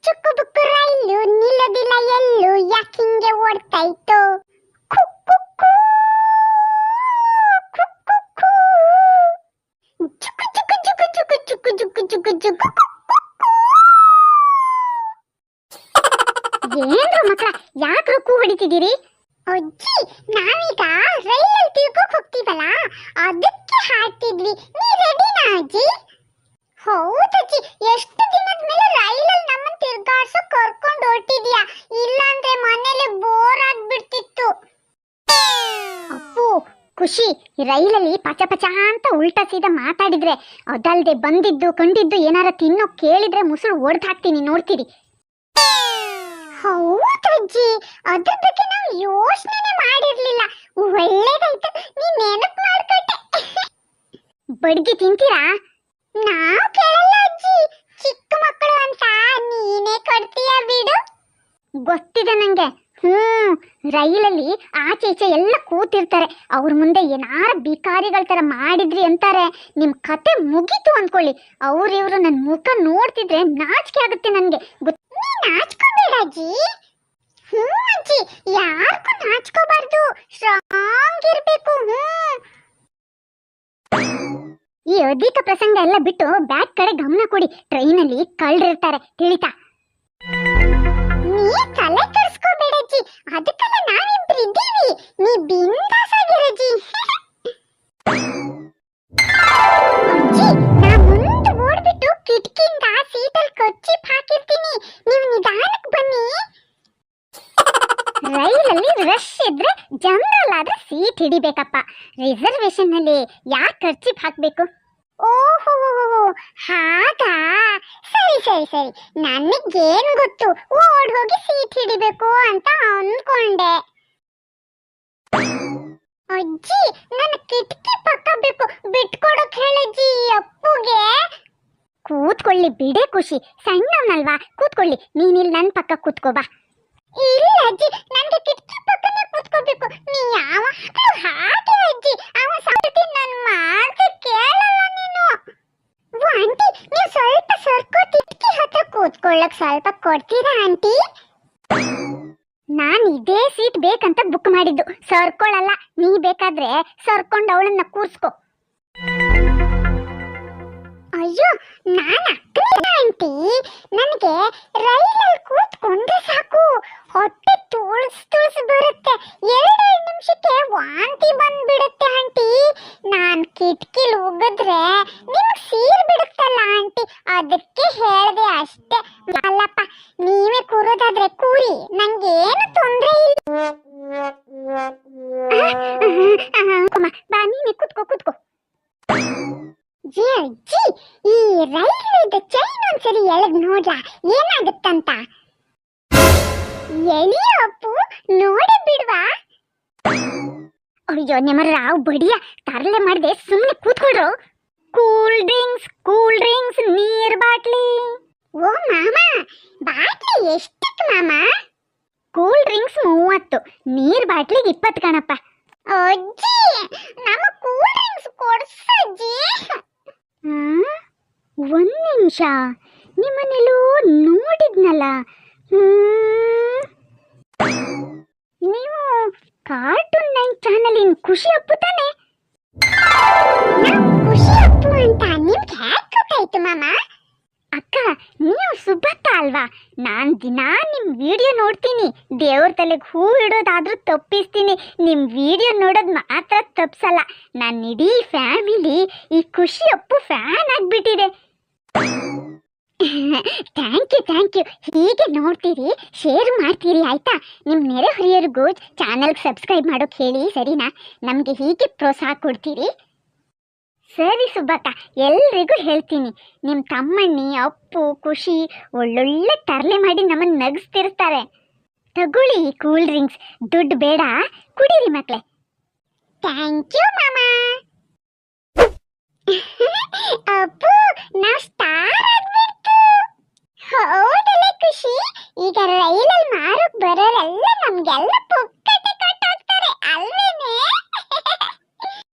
ಚುಕ್ಕು book ರೈಲು ನಿಲ್ಲದಿಲ್ಲ ಎಲ್ಲೂ ಯಾಕಿಂಗೆ ಓಡ್ತಾ ಇತ್ತು. ಚುಕ್ಕು ಚುಕ್ಕು ಚುಕ್ಕು ಚುಕ್ಕು ಚುಕ್ಕು ಚುಕ್ಕು ಚುಕ್ಕು ಚುಕ್ಕು. ಏನ್ರು ಮಕ್ಕಳ ಯಾಕ್ರು ಕೂ ಹೊಡಿತಿದ್ದೀರಿ? ಅಜ್ಜಿ ನಾವೀಗ ರೈಲಲ್ಲಿ ತಿರ್ಗೋಕ್ ಹೋಗ್ತೀವಲ್ಲ ಅದಕ್ಕೆ ಹಾಡ್ತಿದ್ವಿ. ನೀ ರೆಡಿನಾ ಅಜ್ಜಿ? ಹೌದಜ್ಜಿ, ಎಷ್ಟು ದಿನದ ಮೇಲೆ ರೈಲಲ್ಲಿ ನಮ್ಮನ್ನ ತಿರ್ಗಾಡ್ಸೋ ಕರ್ಕೊಂಡು ಹೊರಟಿದ್ಯಾ, ಇಲ್ಲಾಂದ್ರೆ ಮನೇಲಿ ಬೋರ್ ಆಗ್ಬಿಡ್ತಿತ್ತು. ಅಪ್ಪು ಖುಷಿ, ರೈಲಲ್ಲಿ ಪಚ ಪಚ ಅಂತ ಉಲ್ಟಾ ಸೀದಾ ಮಾತಾಡಿದ್ರೆ ಅದಲ್ದೆ ಬಂದಿದ್ದು ಕಂಡಿದ್ದು ಏನಾರ ತಿನ್ನೋ ಕೇಳಿದ್ರೆ ಮುಸುಳು ಒಡೆದು ಹಾಕ್ತೀನಿ, ನೋಡ್ತೀರಿ. ಹೌದಜ್ಜಿ, ಅದ್ರ ಬಗ್ಗೆ ನಾವು ಯೋಚನೆ ಮಾಡಿರ್ಲಿಲ್ಲ. ಒಳ್ಳೇದಾಯ್ತು, ನೀನ್ ನೆನಪು ಮಾಡ್ಕೊಟ್ಟೆ. ಬಡ್ಗಿ ತಿಂತೀರಾ? ನಾವು ಕೇಳಲ್ಲ ಅಜ್ಜಿ, ಚಿಕ್ಕ ಮಕ್ಕಳು ಅಂತ ನೀನೇ ಕೊಡ್ತೀಯ ಬಿಡು. ಗೊತ್ತಿದೆ ನಂಗೆ. ರೈಲಲ್ಲಿ ಆಚೆ ಈಚೆ ಎಲ್ಲ ಕೂತಿರ್ತಾರೆ, ಅವ್ರ ಮುಂದೆ ಏನಾರ ಬಿಕಾರಿಗಳ ತರ ಮಾಡಿದ್ರಿ ಅಂತಾರೆ, ನಿಮ್ ಕತೆ ಮುಗೀತು ಅನ್ಕೊಳ್ಳಿ. ಅವ್ರಿವ್ರು ನನ್ನ ಮುಖ ನೋಡ್ತಿದ್ರೆ ನಾಚಿಕೆ ಆಗುತ್ತೆ ನನ್ಗೆ. ನಾಚ್ಕೋಬೇಡ ಅಜ್ಜಿ. ಅಜ್ಜಿ, ಯಾರಿಗೂ ನಾಚ್ಕೋಬಾರ್ದು, ಸ್ಟ್ರಾಂಗ್ ಇರ್ಬೇಕು. ಈ ಅಧಿಕ ಪ್ರಸಂಗ ಎಲ್ಲ ಬಿಟ್ಟು ಬ್ಯಾಗ್ ಕಡೆ ಗಮನ ಕೊಡಿ. ಟ್ರೈನಲ್ಲಿ ಕಳ್ಳಿರ್ತಾರೆ, ತಿಳಿತಾ? ನೀ ತಲೆ ಕೆಡಿಸ್ಕೋಬೇಡಜ್ಜಿ, ಅದಕ್ಕೆಲ್ಲ ನಾವಿಬ್ರು ಇದ್ದೀವಿ, ನೀ ಬಿಂದಾಸ್ ಆಗಿರಜ್ಜಿ. ಅಜ್ಜಿ, ನಾ ಮುಂದೆ ಓಡ್ಬಿಟ್ಟು ಕಿಟಕಿಯಿಂದ ಸೀಟಲ್ಲಿ ಕಚ್ಚಿಪ್ ಹಾಕಿರ್ತೀನಿ, ನೀವು ನಿಧಾನಕ್ಕೆ ಬನ್ನಿ. ರೈಲಲ್ಲಿ ರಶ್ ಇದ್ರೆ ಜನರಲ್ ಆದ್ರೆ ಸೀಟ್ ಹಿಡಿಬೇಕಪ್ಪ, ರಿಸರ್ವೇಶನ್ ನಲ್ಲಿ ಯಾಕೆ ಕರ್ಚಿಪ್ ಹಾಕ್ಬೇಕು? ಓಹೋ, ಹಾಗಾ? ಸರಿ ಸರಿ ಸರಿ, ನನಗೇನ್ ಗೊತ್ತು, ಓಡ್ ಹೋಗಿ ಸೀಟ್ ಹಿಡಿಬೇಕು ಅಂತ ಅನ್ಕೊಂಡೆ. ಅಜ್ಜಿ, ನನ್ನ ಕಿಟಕಿ ಪಕ್ಕ ಬೇಕು, ಬಿಟ್ಕೊಡಕ್ ಹೇಳಜ್ಜಿ ಅಪ್ಪುಗೆ. ಕೂತ್ಕೊಳ್ಳಿ ಬಿಡೆ ಖುಷಿ, ಸಣ್ಣವನಲ್ವಾ, ಕೂತ್ಕೊಳ್ಳಿ. ನೀನಿಲ್ಲಿ ನನ್ನ ಪಕ್ಕ ಕೂತ್ಕೋ ಬಾ. ಇಲ್ಲ ಅಜ್ಜಿ, ನನಗೆ ಕಿಟಕಿ ಪಕ್ಕನೇ ಕೂತ್ಕೋಬೇಕು. ನೀ ಯಾವಾಗಲೂ ಹಾಗೆ ಅಜ್ಜಿ, ಅವ ಸಂಗತಿ ನನ್ನ ಮಾತು ಕೇಳಲ್ಲ ನೀನು. ಆಂಟಿ, ನೀವು ಸ್ವಲ್ಪ ಸರ್ಕೋ, ಕಿಟಕಿ ಹತ್ರ ಕೂತ್ಕೊಳ್ಳಕ್ ಸ್ವಲ್ಪ ಕೊಡ್ತೀರಾ ಆಂಟಿ? ನಾನು ಇದೇ ಸೀಟ್ ಬೇಕಂತ ಬುಕ್ ಮಾಡಿದ್ದು, ಸರ್ಕೊಳ್ಳಲ್ಲ. ನೀ ಬೇಕಾದ್ರೆ ಸರ್ಕೊಂಡು ಅವಳನ್ನ ಕೂರ್ಸ್ಕೊ. ಅಯ್ಯೋ, ನಾನು ಅಕ್ಕನ ಆಂಟಿ, ನನಗೆ ರೈಲಲ್ಲಿ ಕೂತ್ಕೊಂಡ್ರೆ ಸಾಕು, ಹೊಟ್ಟೆ ತುಳ್ಸ್ ಬರುತ್ತೆ, 2 ನಿಮಿಷಕ್ಕೆ ವಾಂತಿ ಬಂದ್ಬಿಡುತ್ತೆ ಆಂಟಿ. ನಾನು ಕಿಟಕಿಲ್ ಉಗಿದ್ರೆ ನಿಮ್ಗೆ ಸೀರ್ ಬಿಡುತ್ತಲ್ಲ ಆಂಟಿ, ಅದಕ್ಕೆ ಹೇಳ್ದೆ ಅಷ್ಟೇ. ಅಲ್ಲಪ್ಪ, ನೀವೇ ಕೂರೋದಾದ್ರೆ ಕೂರಿ, ನಂಗೇನು ತೊಂದರೆ ಇಲ್ಲ. ಬಾ, ನೀನೇ ಕೂತ್ಕೋ ಕೂತ್ಕೋ. ಅಜ್ಜಿ, ಈ ರೈಲ್ವೇದ ಚೈನ್ ಒಂದ್ಸರಿ ಎಳೆದ್ ನೋಡ್ಲಾ, ಏನಾಗುತ್ತಂತ? ಎಳಿ ಅಪ್ಪು, ನೋಡಿ ಬಿಡ್ವಾ? ಅಯ್ಯೋ ನಿಮ್ಮ ರಾವ್ ಬಡಿಯ, ತರಲೆ ಮಾಡ್ದೆ, ಸುಮ್ಮನೆ ಕೂತ್ಕೊಳ್ರು. ಕೂಲ್ ಡ್ರಿಂಕ್ಸ್, ನೀರ್ ಬಾಟ್ಲಿ. ಓ ಮಾಮ, ಬಾಟ್ಲಿ ಎಷ್ಟಕ್ಕೆ ಮಾಮ? ಕೂಲ್ ಡ್ರಿಂಕ್ಸ್ 30, ನೀರ್ ಬಾಟ್ಲಿಗೆ 20 ಕಣಪ್ಪ. ಅಜ್ಜಿ, ನಮ್ಮ ಕೂಲ್ ಡ್ರಿಂಕ್ಸ್ ಕೊಡ್ಸಜ್ಜಿ. 1 ನಿಮಿಷ, ನಿಮ್ಮನೆಲ್ಲೂ ನೋಡಿದ್ನಲ್ಲ. ನೀವು ಕಾರ್ಟೂನ್ 9 ಚಾನಲಿನ ಖುಷಿ ಅಪ್ಪು ತಾನೆ? ಖುಷಿ ಅಪ್ಪು ಅಂತ ನಿಮ್ಗೆ ಹ್ಯಾಕ್ ಗೊತ್ತಾಯ್ತು ಮಾಮ? ಅಕ್ಕ, ನೀವು ಸುಬ್ಬತ್ತ ಅಲ್ವಾ? ನಾನ್ ದಿನಾ ನಿಮ್ ವಿಡಿಯೋ ನೋಡ್ತೀನಿ, ದೇವ್ರ ತಲೆಗೆ ಹೂ ಇಡೋದಾದ್ರೂ ತಪ್ಪಿಸ್ತೀನಿ, ನಿಮ್ ವಿಡಿಯೋ ನೋಡೋದ್ ಮಾತ್ರ ತಪ್ಸಲ್ಲ. ನನ್ನ ಇಡೀ ಫ್ಯಾಮಿಲಿ ಈ ಖುಷಿ ಅಪ್ಪು ಫ್ಯಾನ್ ಆಗ್ಬಿಟ್ಟಿದೆ. Thank you. ಹೀಗೆ ನೋಡ್ತೀರಿ, ಶೇರ್ ಮಾಡ್ತೀರಿ ಆಯ್ತಾ? ನಿಮ್ಮ ನೆರೆಹೊರೆಯವರಿಗೂ ಚಾನಲ್ಗೆ ಸಬ್ಸ್ಕ್ರೈಬ್ ಮಾಡೋಕೆ ಹೇಳಿ, ಸರಿನಾ? ನಮಗೆ ಹೀಗೆ ಪ್ರೋತ್ಸಾಹ ಕೊಡ್ತೀರಿ. ಸರಿ ಸುಬ್ಬಕ್ಕ, ಎಲ್ರಿಗೂ ಹೇಳ್ತೀನಿ, ನಿಮ್ಮ ತಮ್ಮಣ್ಣಿ ಅಪ್ಪು ಖುಷಿ ಒಳ್ಳೊಳ್ಳೆ ತರಲೆ ಮಾಡಿ ನಮ್ಮನ್ನು ನಗಿಸ್ತಿರ್ತಾರೆ. ತಗೊಳ್ಳಿ ಕೂಲ್ ಡ್ರಿಂಕ್ಸ್, ದುಡ್ಡು ಬೇಡ, ಕುಡೀರಿ ಮಕ್ಕಳೇ. ಥ್ಯಾಂಕ್ ಯು ಮಾಮ. ಅಪ್ಪು, ನಾವು ಸ್ಟಾರ್ ಆಗ್ಬಿಡ್ತು. ಹೌದಲ್ಲ ಖುಷಿ? ಈಗ ರೈಲಲ್ಲಿ ಮಾರೋಕ್ ಬರೋರೆಲ್ಲ ನಮ್ಗೆಲ್ಲ ಪುಕ್ಕಟೆ ಕೊಟ್ಟೋಗ್ತಾರೆ ಅಲ್ವೇನೆ?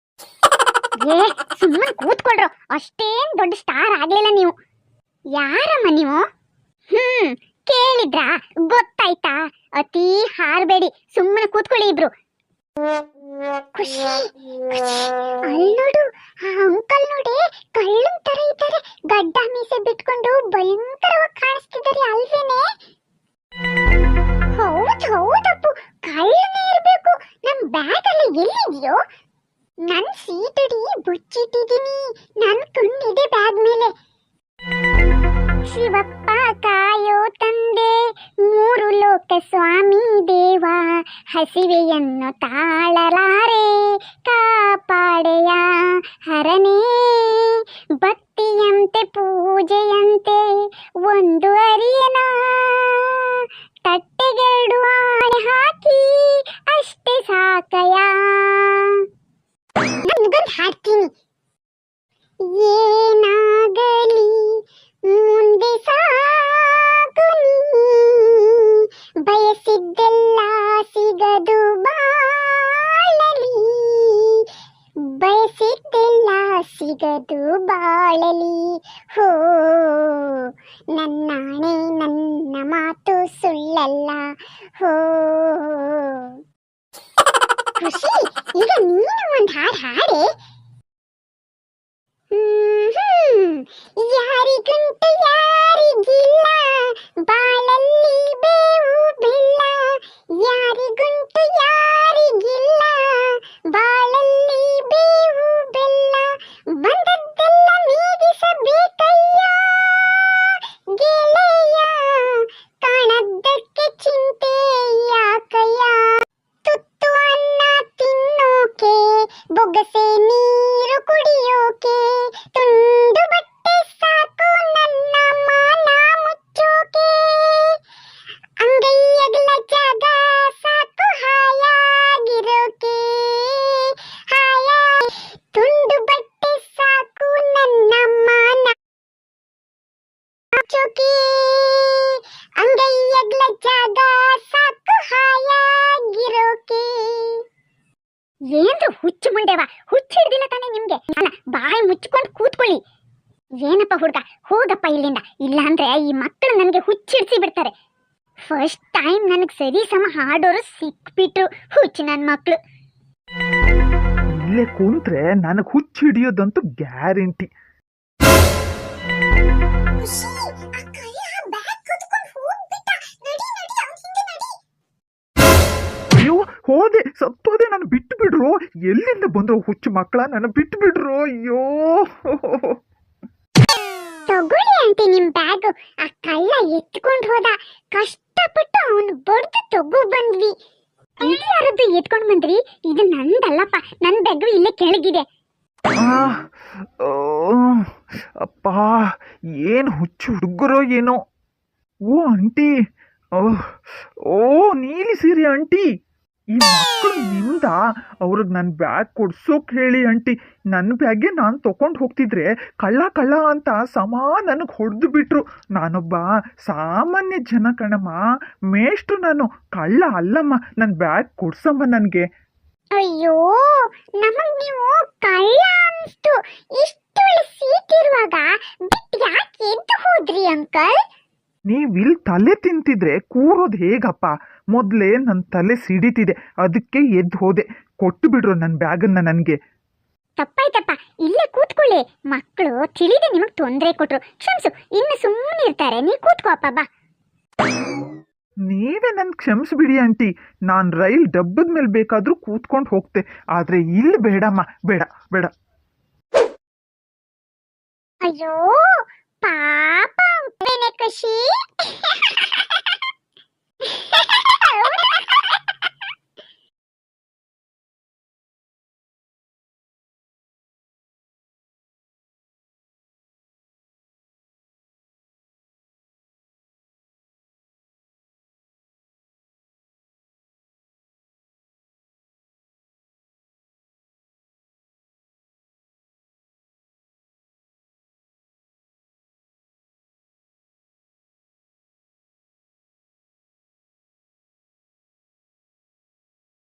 ಸುಮ್ಮನೆ ಕೂತ್ಕೊಳ್ರು, ಅಷ್ಟು ಅಷ್ಟೇನ್ ದೊಡ್ಡ ಸ್ಟಾರ್ ಆಗ್ಲಿಲ್ಲ ನೀವು. ಯಾರಮ್ಮ ನೀವು? ಕೇಳಿದ್ರಾ? ಗೊತ್ತಾಯ್ತಾ? ಅತಿ ಹಾರ್ಬೇಡಿ, ಸುಮ್ಮನೆ ಕೂತ್ಕೊಳ್ಳಿ ಇಬ್ರು. ಖುಷಿ ಅಲ್ಲಿ ನೋಡು, ಆ ಅಂಕಲ್ ನೋಡಿ ಕಳ್ಳನ್ ತರ ಇದ್ದಾರೆ. ಗಡ್ಡ ಮೀಸೆ ಬಿಟ್ಕೊಂಡು ಭಯಂಕರವಾಗಿ ಕಾಣಿಸ್ತಿದ್ದಾರೆ ಅಲ್ವೇನೆ? ಹೌದಪ್ಪು, ಕಳ್ಳನೇ ಇರ್ಬೇಕು. ನಮ್ ಬ್ಯಾಗ್ ಅಲ್ಲಿ ಎಲ್ಲಿದೆಯೋ? ನನ್ ಸೀಟಡಿ ಬುಚ್ಚಿಟ್ಟಿದೀನಿ. ನನ್ ಕಣ್ಣಿದೆ ಬ್ಯಾಗ್ ಮೇಲೆ. ಶಿವಪ್ಪ ಕಾಯೋ ತಂದೆ, ಮೂರು ಲೋಕ ಸ್ವಾಮಿ ದೇವ, ಹಸಿವೆಯನ್ನು ತಾಳಲಾರೆ ಕಾಪಾಡೆಯ ಹರನೇ. ಭಕ್ತಿಯಂತೆ ಪೂಜೆಯಂತೆ ಒಂದು ಅರಿಯನ, ತಟ್ಟೆಗೆರಡು ಆಣೆ ಹಾಕಿ ಅಷ್ಟೇ ಸಾಕಯ. ನನ್ಗೊಂದು ಹಾಡ್ತೀನಿ. ಏನಾಗಲಿ ಮುಂದೆ ಸಾಗು ನೀ, ಬಯಸಿದ್ದೆಲ್ಲ ಸಿಗದು ಬಾಳಲಿ, ಬಯಸಿದ್ದೆಲ್ಲ ಸಿಗದು ಬಾಳಲಿ. ಹೋ ನನ್ನಾಣೆ ನನ್ನ ಮಾತು ಸುಳ್ಳಲ್ಲ. ಹೋ ಖುಷಿ, ಈಗ ನೀನು ಒಂದು ಹಾಡು ಹಾಡೆ. ಯಾರಿಗುಂಟು ಯಾರಿಗಿಲ್ಲ ಬಾಳಲ್ಲಿ ಬೇವು ಬೆಲ್ಲ, ಯಾರಿಗುಂಟು ಯಾರಿಗಿಲ್ಲ ಬಾಳಲ್ಲಿ ಬೇವು ಬೆಲ್ಲ, ಬಂದದ್ದೆಲ್ಲ ನೀಗಿಸಬೇಕಯ್ಯ ಗೆಳೆಯ, ಕಾಣದ್ದಕ್ಕೆ ಚಿಂತೆ ಯಾಕಯ್ಯ. ತುತ್ತು ಅನ್ನ ತಿನ್ನೋಕೆ, ಬೊಗಸೆ ನೀರು ಕುಡಿಯೋಕೆ, ತುಂಡು ಬಟ್ಟೆ ಸಾಕು ನನ್ನ ಮಾನ ಮುಚ್ಚೋಕೆ, ಅಂಗೈಯಗಲ ಜಾಗ ಸಾಕು ಹಾಯಾಗಿರೋಕೆ, ತುಂಡು ಬಟ್ಟೆ ಸಾಕು ನನ್ನ ಮಾನ ಮುಚ್ಚೋಕೆ, ಅಂಗೈಯಗಲ ಜಾಗ ಸಾಕು ಹಾಯಾಗಿರೋಕೆ. ಏನ್ರು ಹುಚ್ಚು ಮುಂಡೆವ, ಹುಚ್ಚು ಹಿಡ್ದಿಲ್ಲ ತಾನೇ ನಿಮ್ಗೆ? ಬಾಯಿ ಮುಚ್ಕೊಂಡು ಕೂತ್ಕೊಳ್ಳಿ. ಏನಪ್ಪ ಹುಡುಗ, ಹೋಗಪ್ಪ ಇಲ್ಲಿಂದ, ಇಲ್ಲಾಂದ್ರೆ ಈ ಮಕ್ಕಳು ನನಗೆ ಹುಚ್ಚಿಡ್ಸಿ ಬಿಡ್ತಾರೆ. ಫಸ್ಟ್ ಟೈಮ್ ನನಗೆ ಸರಿ ಸಮ ಹಾಡೋರು ಸಿಕ್ಬಿಟ್ರು, ಹುಚ್ಚು ನನ್ನ ಮಕ್ಕಳು. ಇಲ್ಲೇ ಕುಂತ್ರೆ ನನಗೆ ಹುಚ್ಚು ಹಿಡಿಯೋದಂತೂ ಗ್ಯಾರಂಟಿ. ಅಯ್ಯೋ ಹೋದೆ, ಸತ್ತೋದೆ, ನಾನು ಬಿಟ್ಟು ಬಿಡ್ರು. ಎಲ್ಲಿಂದ ಬಂದ್ರು ಹುಚ್ಚು ಮಕ್ಕಳ, ನನ್ನ ಬಿಟ್ಟು ಬಿಡ್ರು. ಅಯ್ಯೋ ತಗೊಳ್ಳಿ ಆಂಟಿ ನಿಮ್ ಬ್ಯಾಗ್. ಆ ಕಳ್ಳ ಎತ್ಕೊಂಡು ಹೋದ, ಕಷ್ಟಪಟ್ಟು ಅವನು ಬಡ್ದು ತಗೋ ಬಂದ್ವಿ. ಇದು ಯಾರದ್ದು ಎತ್ಕೊಂಡು ಬಂದ್ರಿ? ಇದು ನಂದಲ್ಲಪ್ಪ, ನನ್ನ ಬ್ಯಾಗ್ ಇಲ್ಲೇ ಕೆಳಗಿದೆ. ಅಪ್ಪ, ಏನು ಹುಚ್ಚು ಹುಡುಗರೋ ಏನೋ. ಓ ಆಂಟಿ, ಓ ನೀಲಿ ಸೀರೆ ಆಂಟಿ, ಈ ಮಕ್ಕಳು ನಿಮ್ದ? ಅವ್ರಿಗೆ ನನ್ನ ಬ್ಯಾಗ್ ಕೊಡ್ಸೋಕೆ ಹೇಳಿ ಆಂಟಿ. ನನ್ನ ಬ್ಯಾಗ್ಗೆ ನಾನು ತೊಗೊಂಡು ಹೋಗ್ತಿದ್ರೆ ಕಳ್ಳ ಅಂತ ನನಗೆ ಹೊಡೆದು ಬಿಟ್ರು. ನಾನೊಬ್ಬ ಸಾಮಾನ್ಯ ಜನ ಕಣಮ್ಮ, ಮೇಷ್ಟು ನಾನು, ಕಳ್ಳ ಅಲ್ಲಮ್ಮ. ನನ್ನ ಬ್ಯಾಗ್ ಕೊಡ್ಸಮ್ಮ ನನಗೆ. ಅಯ್ಯೋ, ನಮಗ್ ನೀವು ಕಳ್ಳ ಅನ್ಸ್ತು. ಇಷ್ಟು ಸೀಟ್ ಇರುವಾಗ ಬಿಟ್ಟು ಯಾಕೆ ಎದ್ದು ಹೋದ್ರಿ ಅಂಕಲ್? ನೀವಿಲ್ಲಿ ತಲೆ ತಿಂತಿದ್ರೆ ಕೂರೋದು ಹೇಗಪ್ಪ? ಮೊದಲೇ ನನ್ನ ತಲೆ ಸಿಡಿತಿದೆ, ಅದಕ್ಕೆ ಎದ್ದು ಹೋದೆ. ಕೊಟ್ಟು ಬಿಡ್ರು ನನ್ನ ಬ್ಯಾಗನ್ನು ನನಗೆ. ತಪ್ಪಾಯ್ತಪ್ಪ, ಇಲ್ಲೇ ಕೂತ್ಕೊಳ್ಳಿ. ಮಕ್ಕಳು ತಿಳಿದೆ ನಿಮಗೆ ತೊಂದರೆ ಕೊಟ್ರು, ಕ್ಷಮಿಸು. ಇನ್ನು ಸುಮ್ಮನೆ ಇರ್ತಾರೆ, ನೀ ಕೂತ್ಕೋಪ್ಪ ಬಾ. ನೀವೇ ನನ್ನ ಕ್ಷಮಿಸ್ಬಿಡಿ ಆಂಟಿ. ನಾನು ರೈಲ್ ಡಬ್ಬದ ಮೇಲೆ ಬೇಕಾದರೂ ಕೂತ್ಕೊಂಡು ಹೋಗ್ತೆ, ಆದರೆ ಇಲ್ಲಿ ಬೇಡಮ್ಮ, ಬೇಡ ಬೇಡ. ಅಯ್ಯೋ ಪಾಪ ಅಂಕಲೇನೆ ಖುಷಿ.